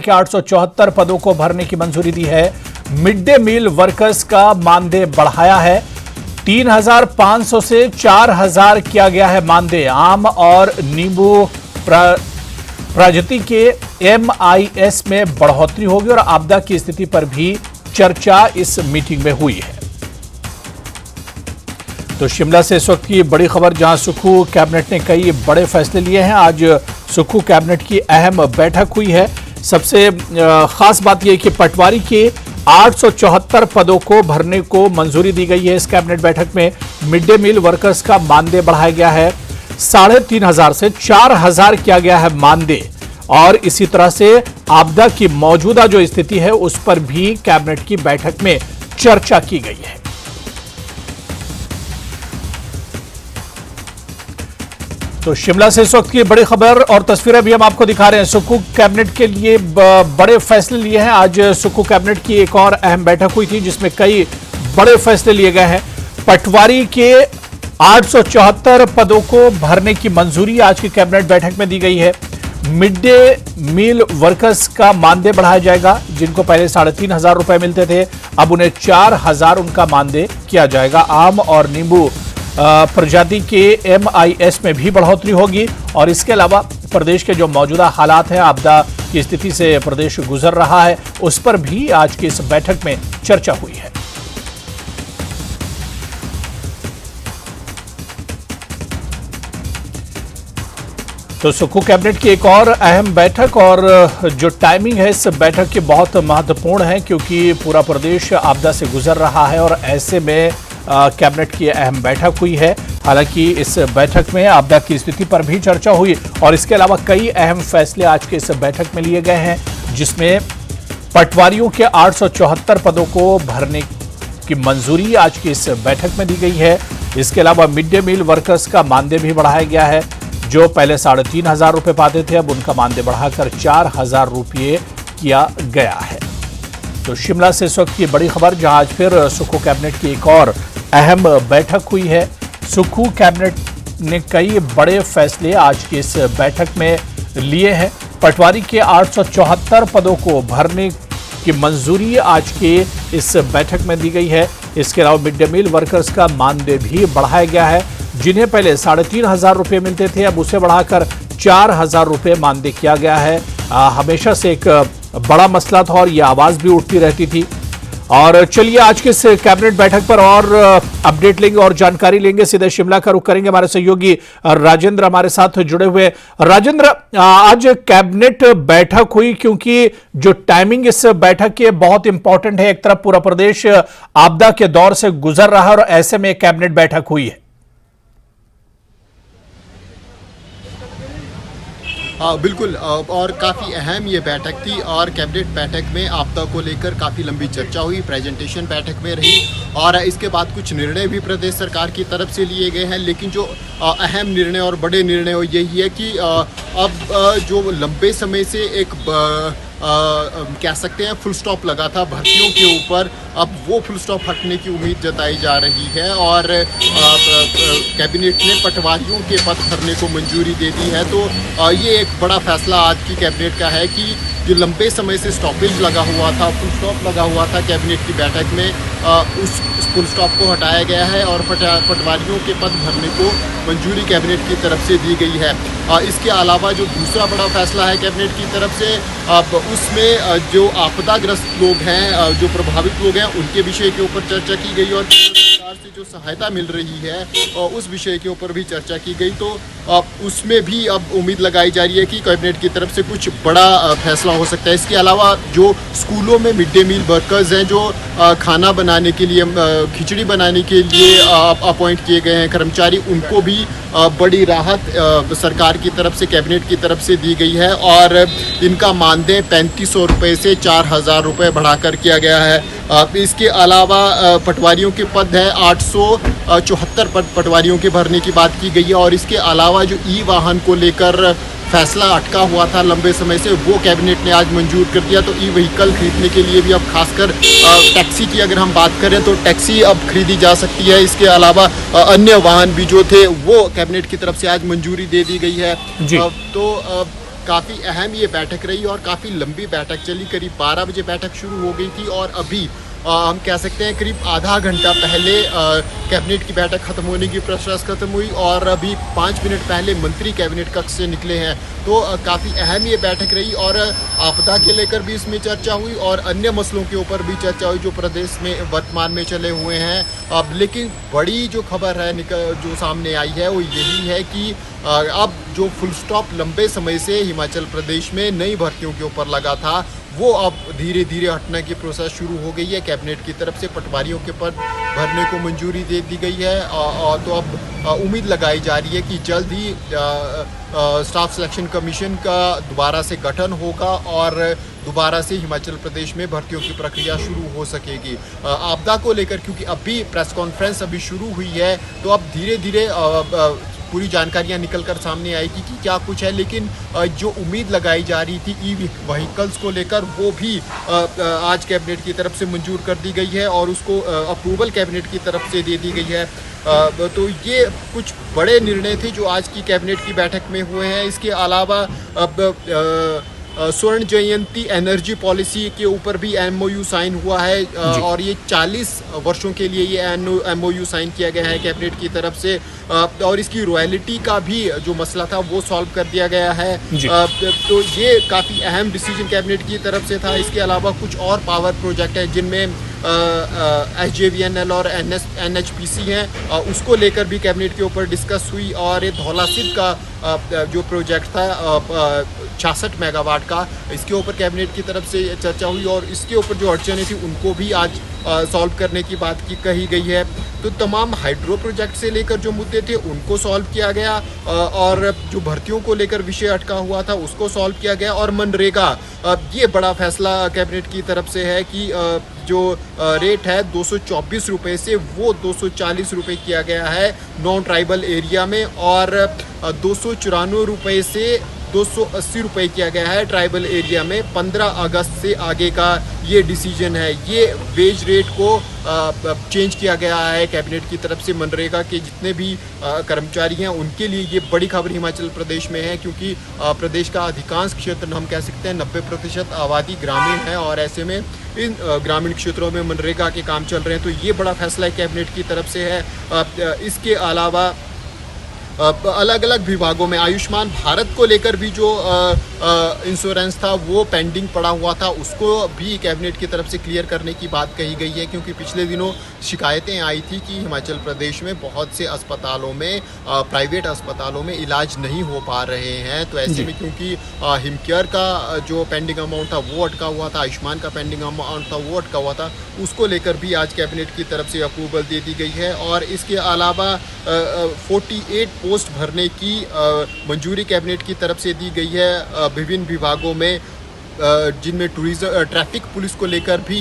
के 874 पदों को भरने की मंजूरी दी है। मिड डे मील वर्कर्स का मानदेय बढ़ाया है। 3,500 से 4,000 किया गया है मानदेय। आम और नींबू प्रजाति के MIS में बढ़ोतरी होगी और आपदा की स्थिति पर भी चर्चा इस मीटिंग में हुई है। तो शिमला से इस वक्त की बड़ी खबर, जहां सुक्खू कैबिनेट ने कई बड़े फैसले लिए हैं। आज सुक्खू कैबिनेट की अहम बैठक हुई है। सबसे खास बात यह कि पटवारी के 874 पदों को भरने को मंजूरी दी गई है। इस कैबिनेट बैठक में मिड डे मील वर्कर्स का मानदेय बढ़ाया गया है। 3,500 से 4,000 किया गया है मानदेय। और इसी तरह से आपदा की मौजूदा जो स्थिति है उस पर भी कैबिनेट की बैठक में चर्चा की गई है। तो शिमला से इस वक्त की बड़ी खबर और तस्वीरें भी हम आपको दिखा रहे हैं। सुक्खू कैबिनेट के लिए बड़े फैसले लिए हैं। आज सुक्खू कैबिनेट की एक और अहम बैठक हुई थी जिसमें कई बड़े फैसले लिए गए हैं। पटवारी के 874 पदों को भरने की मंजूरी आज की कैबिनेट बैठक में दी गई है। मिड डे मील वर्कर्स का मानदेय बढ़ाया जाएगा। जिनको पहले 3,500 रुपए मिलते थे, अब उन्हें 4,000 उनका मानदेय किया जाएगा। आम और नींबू प्रजाति के MIS में भी बढ़ोतरी होगी। और इसके अलावा प्रदेश के जो मौजूदा हालात हैं, आपदा की स्थिति से प्रदेश गुजर रहा है, उस पर भी आज की इस बैठक में चर्चा हुई है। तो सुक्खू कैबिनेट की एक और अहम बैठक, और जो टाइमिंग है इस बैठक की बहुत महत्वपूर्ण है क्योंकि पूरा प्रदेश आपदा से गुजर रहा है और ऐसे में कैबिनेट की अहम बैठक हुई है। हालांकि इस बैठक में आपदा की स्थिति पर भी चर्चा हुई और इसके अलावा कई अहम फैसले आज के इस बैठक में लिए गए हैं, जिसमें पटवारियों के 874 पदों को भरने की मंजूरी आज की इस बैठक में दी गई है। इसके अलावा मिड डे मील वर्कर्स का मानदेय भी बढ़ाया गया है। जो पहले 3,500 रुपए पाते थे, अब उनका मानदेय बढ़ाकर 4,000 रुपये किया गया है। तो शिमला से इस वक्त की बड़ी खबर, जहां आज फिर सुक्खू कैबिनेट की एक और अहम बैठक हुई है। सुक्खू कैबिनेट ने कई बड़े फैसले आज की इस बैठक में लिए हैं। पटवारी के 874 पदों को भरने की मंजूरी आज के इस बैठक में दी गई है। इसके अलावा मिड डे मील वर्कर्स का मानदेय भी बढ़ाया गया है। जिन्हें पहले 3,500 रुपये मिलते थे, अब उसे बढ़ाकर 4,000 रुपये मानदेय किया गया है। हमेशा से एक बड़ा मसला था और यह आवाज भी उठती रहती थी। और चलिए आज के इस कैबिनेट बैठक पर और अपडेट लेंगे और जानकारी लेंगे। सीधे शिमला का रुख करेंगे। हमारे सहयोगी राजेंद्र हमारे साथ जुड़े हुए। राजेंद्र, आज कैबिनेट बैठक हुई क्योंकि जो टाइमिंग इस बैठक की बहुत इंपॉर्टेंट है। एक तरफ पूरा प्रदेश आपदा के दौर से गुजर रहा है और ऐसे में कैबिनेट बैठक हुई है। बिल्कुल, और काफ़ी अहम ये बैठक थी और कैबिनेट बैठक में आपदा को लेकर काफ़ी लंबी चर्चा हुई, प्रेजेंटेशन बैठक में रही और इसके बाद कुछ निर्णय भी प्रदेश सरकार की तरफ से लिए गए हैं। लेकिन जो अहम निर्णय और बड़े निर्णय यही है कि अब जो लंबे समय से एक कह सकते हैं फुल स्टॉप लगा था भर्तियों के ऊपर, अब वो फुल स्टॉप हटने की उम्मीद जताई जा रही है और कैबिनेट ने पटवारियों के पद भरने को मंजूरी दे दी है। तो ये एक बड़ा फैसला आज की कैबिनेट का है कि जो लंबे समय से स्टॉपेज लगा हुआ था, फुल स्टॉप लगा हुआ था कैबिनेट की बैठक में, उस फुल स्टॉप को हटाया गया है और पटवारियों के पद भरने को मंजूरी कैबिनेट की तरफ से दी गई है। इसके अलावा जो दूसरा बड़ा फैसला है कैबिनेट की तरफ से, उसमें जो आपदाग्रस्त लोग हैं, जो प्रभावित लोग हैं, उनके विषय के ऊपर चर्चा की गई और सरकार से जो सहायता मिल रही है उस विषय के ऊपर भी चर्चा की गई। तो उसमें भी अब उम्मीद लगाई जा रही है कि कैबिनेट की तरफ से कुछ बड़ा फैसला हो सकता है। इसके अलावा जो स्कूलों में मिड डे मील वर्कर्स हैं, जो खाना बनाने के लिए, खिचड़ी बनाने के लिए अपॉइंट किए गए हैं कर्मचारी, उनको भी बड़ी राहत सरकार की तरफ से, कैबिनेट की तरफ से दी गई है और इनका मानदेय 3,500 रुपये से 4,000 रुपये बढ़ाकर किया गया है। इसके अलावा पटवारियों के पद है 874 पद पटवारियों के भरने की बात की गई है और इसके अलावा जो ई वाहन को लेकर फैसला अटका हुआ था लंबे समय से, वो कैबिनेट ने आज मंजूर कर दिया। तो ई व्हीकल खरीदने के लिए भी अब खासकर टैक्सी की अगर हम बात करें तो टैक्सी अब खरीदी जा सकती है। इसके अलावा अन्य वाहन भी जो थे वो कैबिनेट की तरफ से आज मंजूरी दे दी गई है। जी। तो काफ़ी अहम ये बैठक रही और काफ़ी लंबी बैठक चली। करीब 12 बजे बैठक शुरू हो गई थी और अभी हम कह सकते हैं करीब आधा घंटा पहले कैबिनेट की बैठक ख़त्म होने की प्रोसेस ख़त्म हुई और अभी 5 मिनट पहले मंत्री कैबिनेट कक्ष से निकले हैं। तो काफ़ी अहम ये बैठक रही और आपदा के लेकर भी इसमें चर्चा हुई और अन्य मसलों के ऊपर भी चर्चा हुई जो प्रदेश में वर्तमान में चले हुए हैं। अब लेकिन बड़ी जो खबर है जो सामने आई है वो यही है कि अब जो फुल स्टॉप लंबे समय से हिमाचल प्रदेश में नई भर्तियों के ऊपर लगा था वो अब धीरे धीरे हटने की प्रोसेस शुरू हो गई है। कैबिनेट की तरफ से पटवारियों के पद भरने को मंजूरी दे दी गई है और तो अब उम्मीद लगाई जा रही है कि जल्द ही स्टाफ सिलेक्शन कमीशन का दोबारा से गठन होगा और दोबारा से हिमाचल प्रदेश में भर्तियों की प्रक्रिया शुरू हो सकेगी। आपदा को लेकर क्योंकि अभी प्रेस कॉन्फ्रेंस अभी शुरू हुई है तो अब धीरे धीरे पूरी जानकारियां निकल कर सामने आएगी कि क्या कुछ है। लेकिन जो उम्मीद लगाई जा रही थी ई व्हीकल्स को लेकर वो भी आज कैबिनेट की तरफ से मंजूर कर दी गई है और उसको अप्रूवल कैबिनेट की तरफ से दे दी गई है। तो ये कुछ बड़े निर्णय थे जो आज की कैबिनेट की बैठक में हुए हैं। इसके अलावा अब स्वर्ण जयंती एनर्जी पॉलिसी के ऊपर भी एमओयू साइन हुआ है और ये 40 वर्षों के लिए ये एमओयू साइन किया गया है कैबिनेट की तरफ से और इसकी रॉयल्टी का भी जो मसला था वो सॉल्व कर दिया गया है। तो ये काफ़ी अहम डिसीजन कैबिनेट की तरफ से था। इसके अलावा कुछ और पावर प्रोजेक्ट है जिनमें SJVNL और NHPC हैं उसको लेकर भी कैबिनेट के ऊपर डिस्कस हुई और ये धौलासिद्ध का जो प्रोजेक्ट था 66 मेगावाट का इसके ऊपर कैबिनेट की तरफ से चर्चा हुई और इसके ऊपर जो अड़चनें थी उनको भी आज सॉल्व करने की बात की कही गई है। तो तमाम हाइड्रो प्रोजेक्ट से लेकर जो मुद्दे थे उनको सॉल्व किया गया और जो भर्तियों को लेकर विषय अटका हुआ था उसको सॉल्व किया गया और मनरेगा ये बड़ा फैसला कैबिनेट की तरफ से है कि जो रेट है 224 रुपये से वो 240 रुपये किया गया है नॉन ट्राइबल एरिया में और 294 रुपये से 280 रुपये किया गया है ट्राइबल एरिया में। 15 अगस्त से आगे का ये डिसीजन है। ये वेज रेट को चेंज किया गया है कैबिनेट की तरफ से। मनरेगा के जितने भी कर्मचारी हैं उनके लिए ये बड़ी खबर हिमाचल प्रदेश में है क्योंकि प्रदेश का अधिकांश क्षेत्र हम कह सकते हैं 90% आबादी ग्रामीण है और ऐसे में इन ग्रामीण क्षेत्रों में मनरेगा के काम चल रहे हैं। तो ये बड़ा फैसला कैबिनेट की तरफ से है। इसके अलावा अलग अलग विभागों में आयुष्मान भारत को लेकर भी जो इंश्योरेंस था वो पेंडिंग पड़ा हुआ था उसको भी कैबिनेट की तरफ से क्लियर करने की बात कही गई है क्योंकि पिछले दिनों शिकायतें आई थी कि हिमाचल प्रदेश में बहुत से अस्पतालों में प्राइवेट अस्पतालों में इलाज नहीं हो पा रहे हैं। तो ऐसे में क्योंकि हिमकेयर का जो पेंडिंग अमाउंट था वो अटका हुआ था, आयुष्मान का पेंडिंग अमाउंट था वो अटका हुआ था, उसको लेकर भी आज कैबिनेट की तरफ से अप्रूवल दे दी गई है। और इसके अलावा 48 पोस्ट भरने की मंजूरी कैबिनेट की तरफ से दी गई है विभिन्न विभागों में जिनमें टूरिज्म ट्रैफिक पुलिस को लेकर भी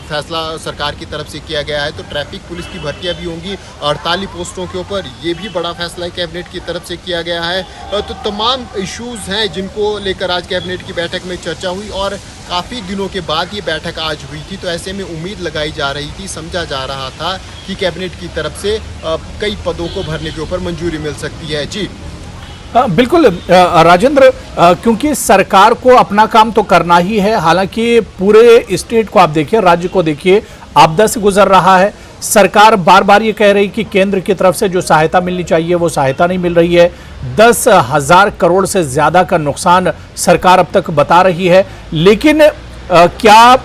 फैसला सरकार की तरफ से किया गया है। तो ट्रैफिक पुलिस की भर्तियां भी होंगी 48 पोस्टों के ऊपर, ये भी बड़ा फैसला कैबिनेट की तरफ से किया गया है। तो तमाम इश्यूज़ हैं जिनको लेकर आज कैबिनेट की बैठक में चर्चा हुई और काफ़ी दिनों के बाद ये बैठक आज हुई थी। तो ऐसे में उम्मीद लगाई जा रही थी, समझा जा रहा था कि कैबिनेट की तरफ से कई पदों को भरने के ऊपर मंजूरी मिल सकती है। जी बिल्कुल राजेंद्र, क्योंकि सरकार को अपना काम तो करना ही है। हालांकि पूरे स्टेट को आप देखिए, राज्य को देखिए, आपदा से गुजर रहा है। सरकार बार बार ये कह रही कि केंद्र की तरफ से जो सहायता मिलनी चाहिए वो सहायता नहीं मिल रही है। 10,000 करोड़ से ज्यादा का नुकसान सरकार अब तक बता रही है। लेकिन क्या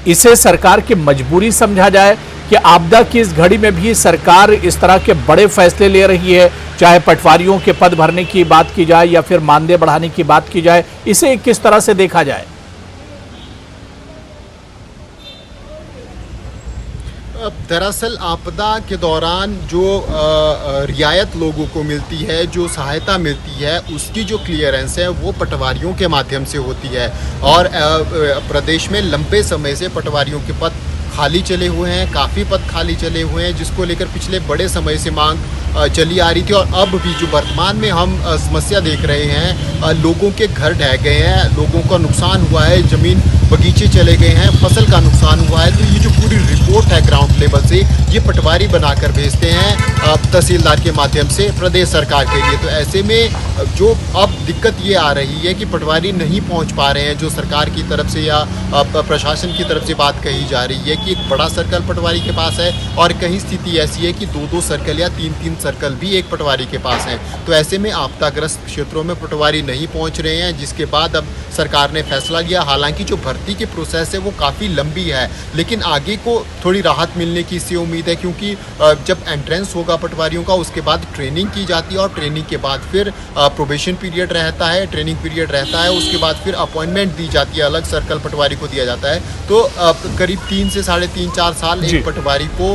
इसे सरकार की मजबूरी समझा जाए कि आपदा की इस घड़ी में भी सरकार इस तरह के बड़े फैसले ले रही है, चाहे पटवारियों के पद भरने की बात की जाए या फिर मानदेय बढ़ाने की बात की जाए, इसे किस तरह से देखा जाए? दरअसल आपदा के दौरान जो रियायत लोगों को मिलती है, जो सहायता मिलती है, उसकी जो क्लियरेंस है वो पटवारियों के माध्यम से होती है। और प्रदेश में लंबे समय से पटवारियों के पद खाली चले हुए हैं, काफ़ी पद खाली चले हुए हैं, जिसको लेकर पिछले बड़े समय से मांग चली आ रही थी। और अब भी जो वर्तमान में हम समस्या देख रहे हैं, लोगों के घर ढह गए हैं, लोगों का नुकसान हुआ है, ज़मीन बगीचे चले गए हैं, फसल का नुकसान हुआ है, तो ये जो पूरी रिपोर्ट है ग्राउंड लेवल से ये पटवारी बनाकर भेजते हैं तहसीलदार के माध्यम से प्रदेश सरकार के लिए। तो ऐसे में जो अब दिक्कत ये आ रही है कि पटवारी नहीं पहुंच पा रहे हैं, जो सरकार की तरफ से या प्रशासन की तरफ से बात कही जा रही है कि एक बड़ा सर्कल पटवारी के पास है और कहीं स्थिति ऐसी है कि 2-2 सर्कल या 3-3 सर्कल भी एक पटवारी के पास है। तो ऐसे में आपदाग्रस्त क्षेत्रों में पटवारी नहीं पहुंच रहे हैं, जिसके बाद अब सरकार ने फैसला लिया। हालांकि जो भर्ती की प्रोसेस है वो काफ़ी लंबी है, लेकिन आगे को थोड़ी राहत मिलने की इससे उम्मीद है, क्योंकि जब एंट्रेंस होगा पटवारियों का उसके बाद ट्रेनिंग की जाती है और ट्रेनिंग के बाद फिर प्रोबेशन पीरियड रहता है, ट्रेनिंग पीरियड रहता है, उसके बाद फिर अपॉइंटमेंट दी जाती है, अलग सर्कल पटवारी को दिया जाता है। तो करीब 3 से 3.5-4 साल एक पटवारी को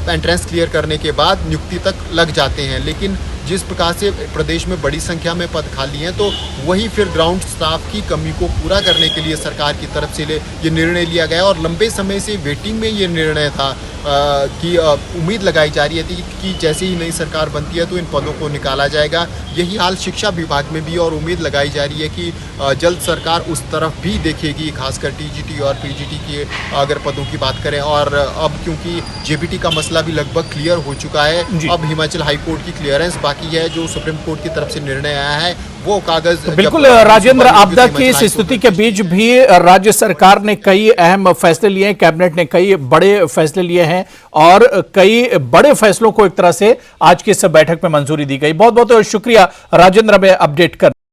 एंट्रेंस क्लियर करने के बाद नियुक्ति तक लग जाते हैं। लेकिन जिस प्रकार से प्रदेश में बड़ी संख्या में पद खाली हैं, तो वही फिर ग्राउंड स्टाफ की कमी को पूरा करने के लिए सरकार की तरफ से ये निर्णय लिया गया और लंबे समय से वेटिंग में ये निर्णय था कि उम्मीद लगाई जा रही थी कि जैसे ही नई सरकार बनती है तो इन पदों को निकाला जाएगा। यही हाल शिक्षा विभाग में भी, और उम्मीद लगाई जा रही है कि जल्द सरकार उस तरफ भी देखेगी, खासकर टीजीटी और पीजीटी के अगर पदों की बात करें। और अब क्योंकि जेबीटी का मसला भी लगभग क्लियर हो चुका है, अब हिमाचल हाई कोर्ट की क्लियरेंस बाकी है, जो सुप्रीम कोर्ट की तरफ से निर्णय आया है वो कागज। तो बिल्कुल राजेंद्र, आपदा की इस स्थिति के बीच भी राज्य सरकार ने कई अहम फैसले लिए हैं, कैबिनेट ने कई बड़े फैसले लिए हैं और कई बड़े फैसलों को एक तरह से आज की इस बैठक में मंजूरी दी गई। बहुत बहुत शुक्रिया राजेंद्र, हमें अपडेट करने